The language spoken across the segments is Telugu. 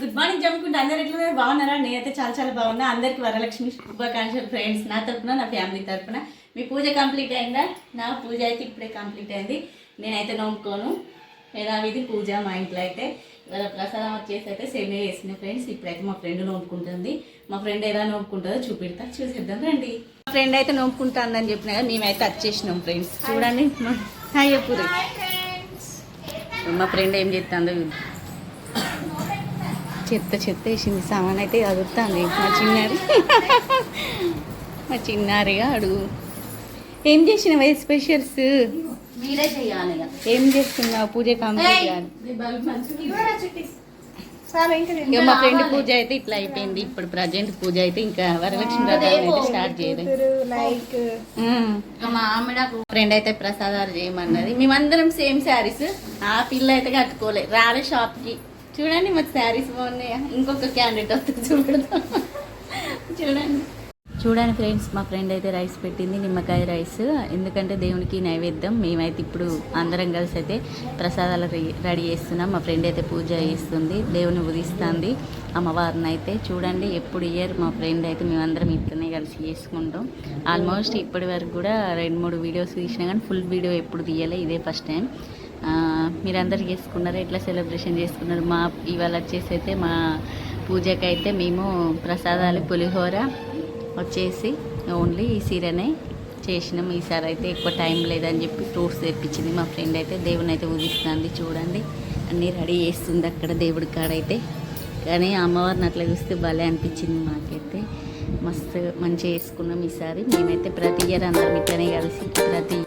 గుడ్ మార్నింగ్ జమ్ముకుంటే అందరు ఎట్లా బాగున్నారా? నేనైతే చాలా చాలా బాగున్నా. అందరికి వరలక్ష్మి శుభాకాంక్షలు ఫ్రెండ్స్. నా తరపున నా ఫ్యామిలీ తరపున. మీ పూజ కంప్లీట్ అయిందా? నా పూజ అయితే ఇప్పుడే కంప్లీట్ అయింది. నేనైతే నోముకోను, యథావిధి పూజ మా ఇంట్లో అయితే. ఇవాళ ప్రసాదం వచ్చేసి అయితే సేమే చేసిన ఫ్రెండ్స్. ఇప్పుడైతే మా ఫ్రెండ్ నోముకుంటుంది. మా ఫ్రెండ్ ఎలా నోముకుంటుందో చూపెడతా, చూసేద్దాం రండి. మా ఫ్రెండ్ అయితే నోముకుంటానని చెప్పినా కదా, మేమైతే వచ్చేసినాం ఫ్రెండ్స్. చూడండి హాయ్ చెప్పురు. మా ఫ్రెండ్ ఏం చేస్తుందో చెత్త చెత్త వేసింది, సామాన్ అయితే అదుగుతుంది. మా చిన్నారిగా అడుగు. ఏం చేసినవే స్పెషల్స్? మీరే చెయ్యాలి. ఏం చేస్తున్నావు? పూజ కంప్లీట్ చేయాలి. మా ఫ్రెండ్ పూజ అయితే ఇట్లా అయిపోయింది. ఇప్పుడు ప్రజెంట్ పూజ అయితే ఇంకా వరలక్ష్మి వ్రతం అయితే స్టార్ట్ చేయలేదు. మా ఆమెడ ఫ్రెండ్ అయితే ప్రసాదాలు చేయమన్నది. మేమందరం సేమ్ శారీస్. ఆ పిల్ల అయితే కట్టుకోలే, రాలే షాప్కి. చూడండి మా శారీస్ బాగున్నాయా? ఇంకొక క్యాండిడేట్ వస్తుంది చూపెడతాం. చూడండి ఫ్రెండ్స్, మా ఫ్రెండ్ అయితే రైస్ పెట్టింది, నిమ్మకాయ రైస్. ఎందుకంటే దేవునికి నైవేద్యం. మేమైతే ఇప్పుడు అందరం కలిసి అయితే ప్రసాదాలు రెడీ చేస్తున్నాం. మా ఫ్రెండ్ అయితే పూజ చేస్తుంది, దేవుని ఉదిస్తుంది అమ్మవారిని అయితే. చూడండి ఎప్పుడు ఇయర్ మా ఫ్రెండ్ అయితే మేమందరం ఇట్లనే కలిసి చేసుకుంటాం. ఆల్మోస్ట్ ఇప్పటి వరకు కూడా 2-3 వీడియోస్ తీసినా కానీ ఫుల్ వీడియో ఎప్పుడు తీయలే, ఇదే ఫస్ట్ టైం. మీరందరూ చేసుకున్నారు, ఎట్లా సెలబ్రేషన్ చేసుకున్నారు? మా ఇవాళ వచ్చేసి అయితే మా పూజకైతే మేము ప్రసాదాలు పులిహోర వచ్చేసి ఓన్లీ ఈ సీరనే చేసినాం. ఈసారి అయితే ఎక్కువ టైం లేదని చెప్పి ఫ్రూట్స్ తెప్పించింది మా ఫ్రెండ్ అయితే. దేవుని అయితే ఉదిస్తుంది. చూడండి అన్నీ రెడీ చేస్తుంది అక్కడ దేవుడి కాడైతే. కానీ అమ్మవారిని అట్లా చూస్తే భలే అనిపించింది మాకైతే. మస్తు మంచిగా చేసుకున్నాం ఈసారి. మేమైతే ప్రతి ఇయర్ అందరం ఇట్లనే కలిసి ప్రతి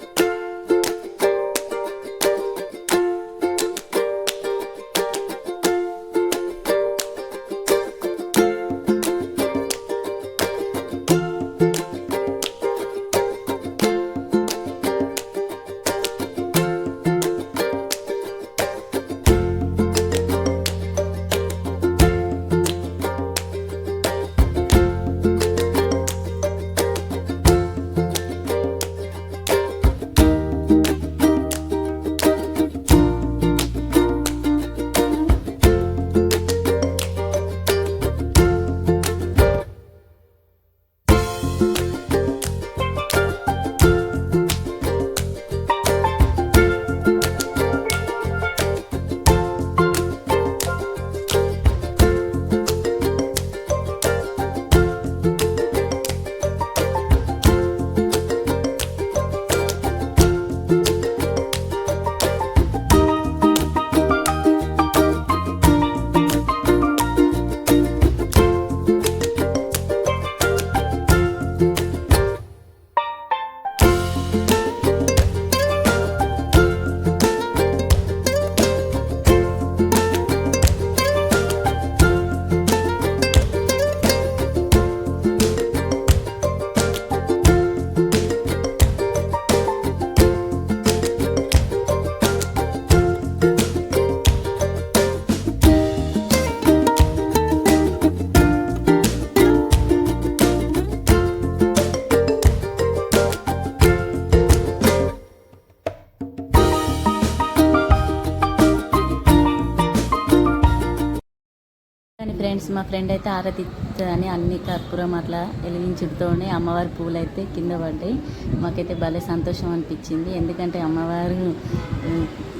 ఫ్రెండ్స్. మా ఫ్రెండ్ అయితే ఆరతి ఇస్తుందని అన్ని కర్పూరం అట్లా వెలిగించుడుతోనే అమ్మవారి పూలు అయితే కింద పడ్డాయి. మాకైతే భలే సంతోషం అనిపించింది. ఎందుకంటే అమ్మవారు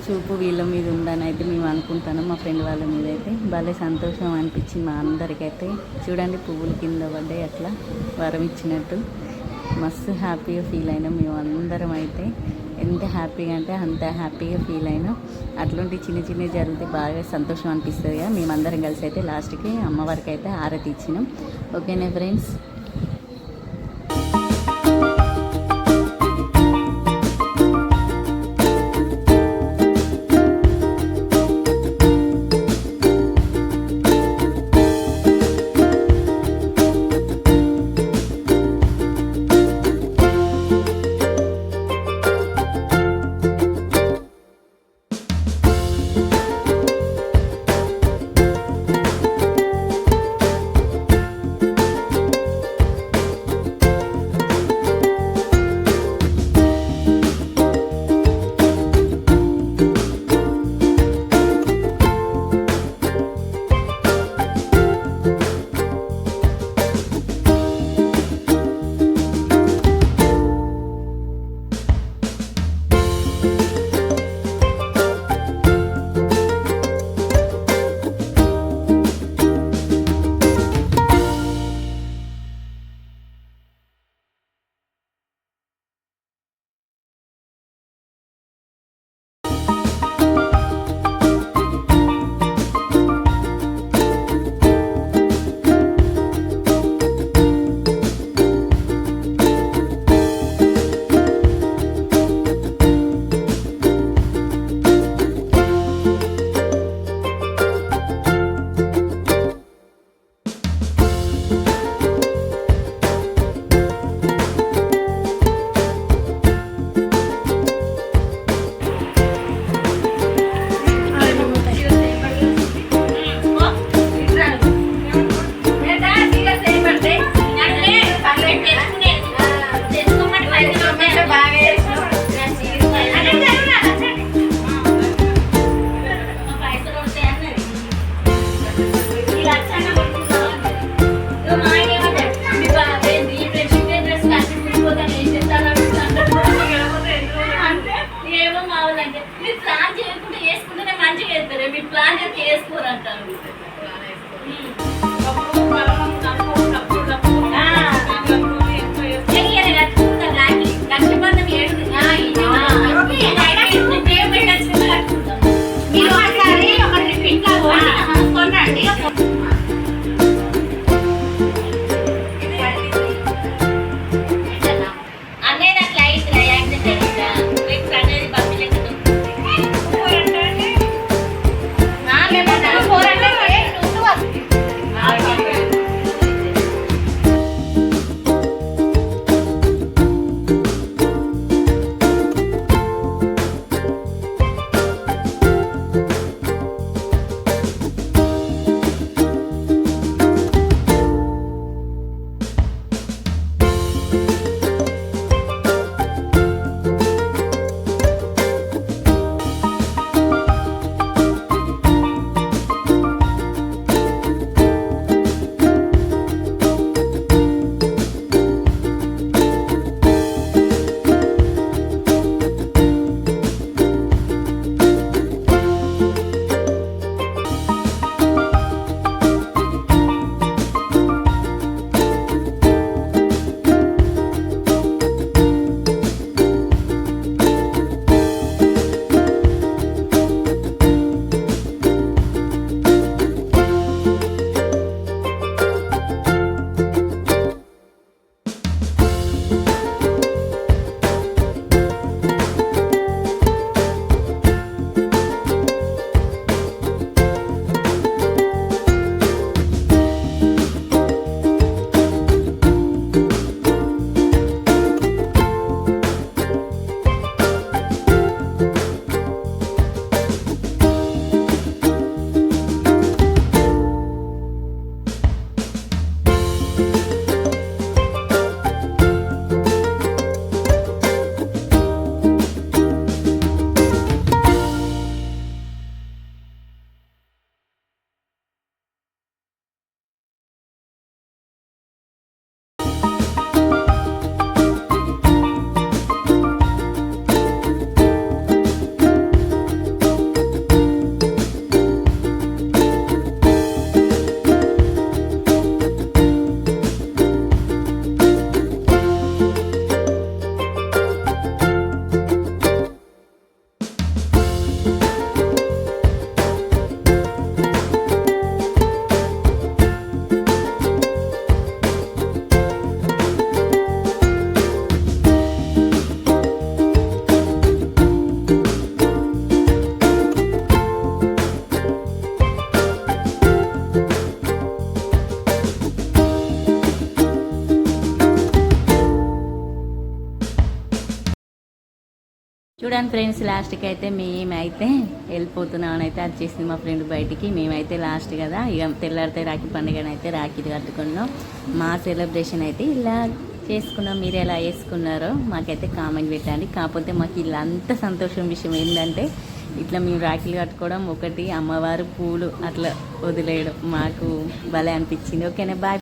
చూపు వీళ్ళ మీద ఉందని అయితే మేము అనుకుంటాను. మా ఫ్రెండ్ వాళ్ళ మీద అయితే భలే సంతోషం అనిపించింది మా అందరికైతే. చూడండి పువ్వులు కింద పడ్డాయి, అట్లా వరం ఇచ్చినట్టు. మస్తు హ్యాపీగా ఫీల్ అయినాం మేము అందరం అయితే. ఎంత హ్యాపీగా అంటే అంత హ్యాపీగా ఫీల్ అయినాం. అట్లాంటి చిన్న చిన్నవి జరిగితే బాగా సంతోషం అనిపిస్తుంది కదా. మేమందరం కలిసి అయితే లాస్ట్కి అమ్మవారికి అయితే ఆరతి ఇచ్చినాం. ఓకేనా ఫ్రెండ్స్? మీరు ఒకసారి ఒక ట్రిప్ ఇంట్లో కొనండి. అన్నయ్య నాకు లైట్ యాక్సిడెంట్ ట్రిప్ అనేది బస్సు లెక్కదు. మేము 400 చూడండి ఫ్రెండ్స్, లాస్ట్కి అయితే మేమైతే వెళ్ళిపోతున్నాం అని అయితే వచ్చేసింది మా ఫ్రెండ్ బయటికి. మేమైతే లాస్ట్ కదా, ఇక తెల్లారితే రాఖీ పండుగని అయితే రాఖీ కట్టుకున్నాం. మా సెలబ్రేషన్ అయితే ఇలా చేసుకున్నాం. మీరు ఎలా చేసుకున్నారో మాకైతే కామెంట్ పెట్టండి. కాకపోతే మాకు ఇలా అంత సంతోషం విషయం ఏంటంటే ఇట్లా మేము రాఖీలు కట్టుకోవడం ఒకటి, అమ్మవారు పూలు అట్లా వదిలేయడం మాకు భలే అనిపించింది. ఓకేనా, బాయ్.